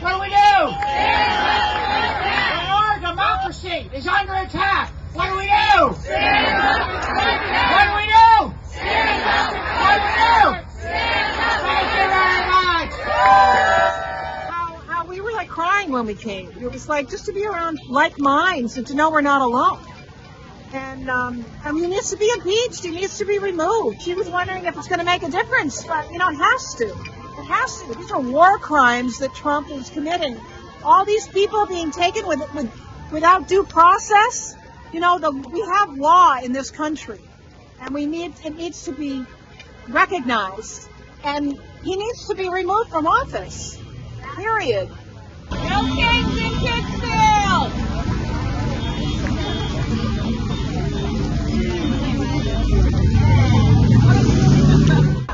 What do we do? When our democracy is under attack, what do we do? What do we do? What do we do? Thank you very much. How we were like crying when we came. It was like just to be around like minds and to know we're not alone. And he needs to be impeached. He needs to be removed. She was wondering if it's going to make a difference, but it has to. It has to. These are war crimes that Trump is committing. All these people being taken without due process. We have law in this country, and it needs to be recognized. And he needs to be removed from office. Period. No kids in Pittsfield!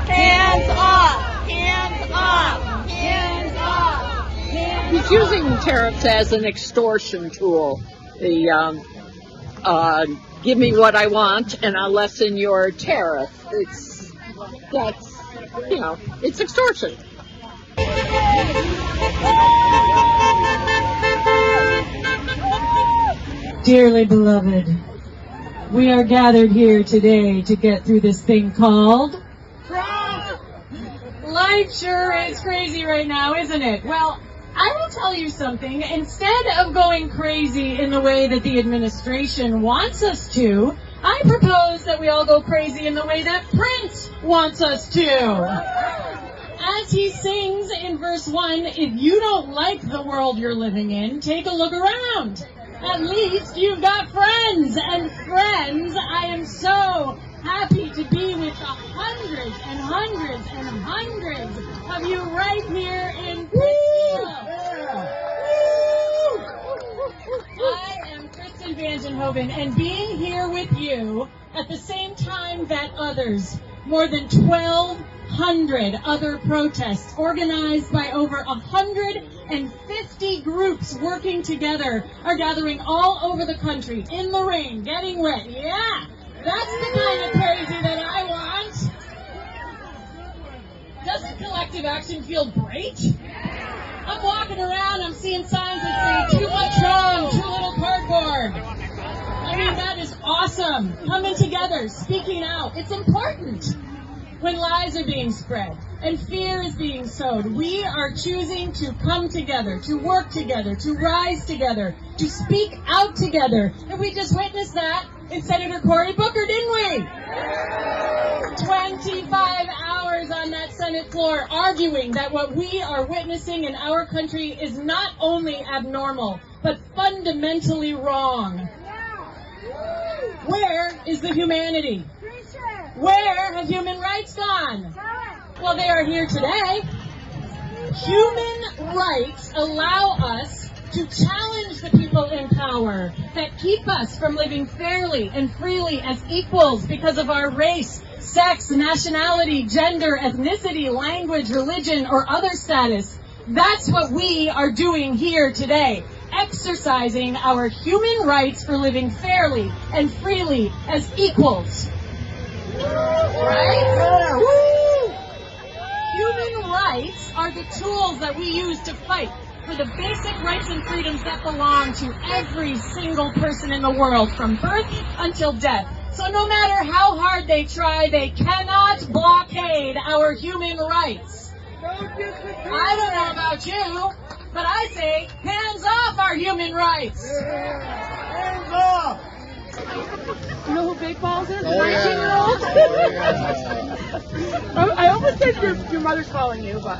Hands up! Hands up! Hands up! He's using tariffs as an extortion tool. Give me what I want and I'll lessen your tariff. It's extortion. Dearly beloved, we are gathered here today to get through this thing called Trump! Life sure is crazy right now, isn't it? Well, I will tell you something. Instead of going crazy in the way that the administration wants us to, I propose that we all go crazy in the way that Prince wants us to. As he sings in verse 1, if you don't like the world you're living in, take a look around. At least you've got friends. And friends, I am so happy to be with the hundreds and hundreds and hundreds of you right here in Pittsfield. I am Kristen Vandenhoven, and being here with you at the same time that others, more than 1,200 other protests organized by over 150 groups working together are gathering all over the country, in the rain, getting wet. Yeah, that's the kind of crazy that I want. Doesn't collective action feel great? I'm walking around, I'm seeing signs that say, too much rum, too little cardboard. I mean, that is awesome. Coming together, speaking out. It's important. When lies are being spread and fear is being sowed, we are choosing to come together, to work together, to rise together, to speak out together. And we just witnessed that in Senator Cory Booker, didn't we? 25 hours on that Senate floor arguing that what we are witnessing in our country is not only abnormal, but fundamentally wrong. Where is the humanity? Where have human rights gone? Well, they are here today. Human rights allow us to challenge the people in power that keep us from living fairly and freely as equals because of our race, sex, nationality, gender, ethnicity, language, religion, or other status. That's what we are doing here today. Exercising our human rights for living fairly and freely as equals. Right? Human rights are the tools that we use to fight for the basic rights and freedoms that belong to every single person in the world, from birth until death. So no matter how hard they try, they cannot blockade our human rights. I don't know about you, but I say, hands off our human rights. Hands off. You know who Big Balls is? The 19-year-old? I almost said your mother's calling you, but...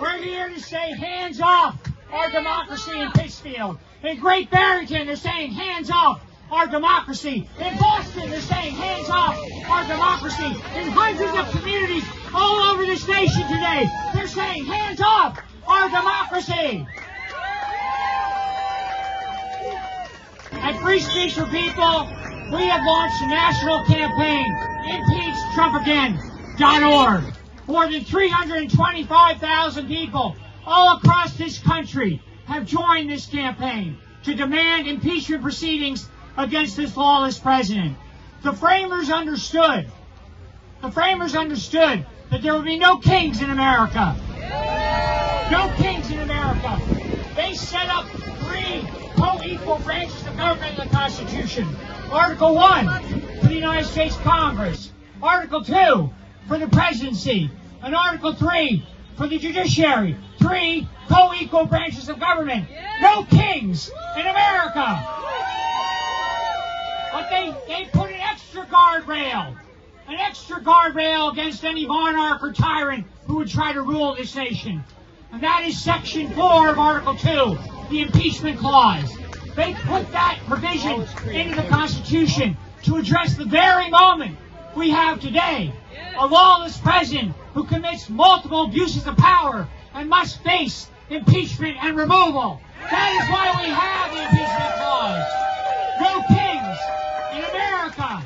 We're here to say hands off our democracy in Pittsfield. In Great Barrington, they're saying hands off our democracy. In Boston, they're saying hands off our democracy. In hundreds of communities all over this nation today, they're saying hands off our democracy. At Free Speech for People, we have launched a national campaign, ImpeachTrumpAgain.org. More than 325,000 people all across this country have joined this campaign to demand impeachment proceedings against this lawless president. The framers understood that there would be no kings in America. No kings in America. They set up 3 co-equal branches of government in the Constitution. Article 1 for the United States Congress. Article 2 for the presidency. And Article 3 for the judiciary. 3 co-equal branches of government. No kings in America. But they put an extra guardrail against any monarch or tyrant who would try to rule this nation. And that is Section 4 of Article 2, the impeachment clause. They put that provision into the Constitution to address the very moment we have today. A lawless president who commits multiple abuses of power and must face impeachment and removal. That is why we have the impeachment clause. No kings in America.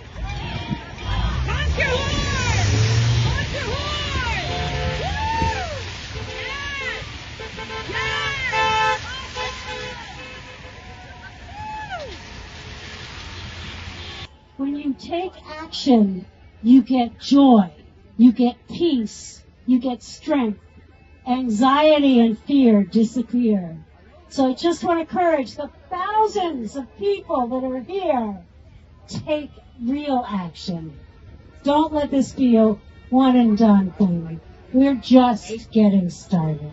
When you take action, you get joy, you get peace, you get strength. Anxiety and fear disappear. So I just want to encourage the thousands of people that are here, take real action. Don't let this be a one and done thing. We're just getting started.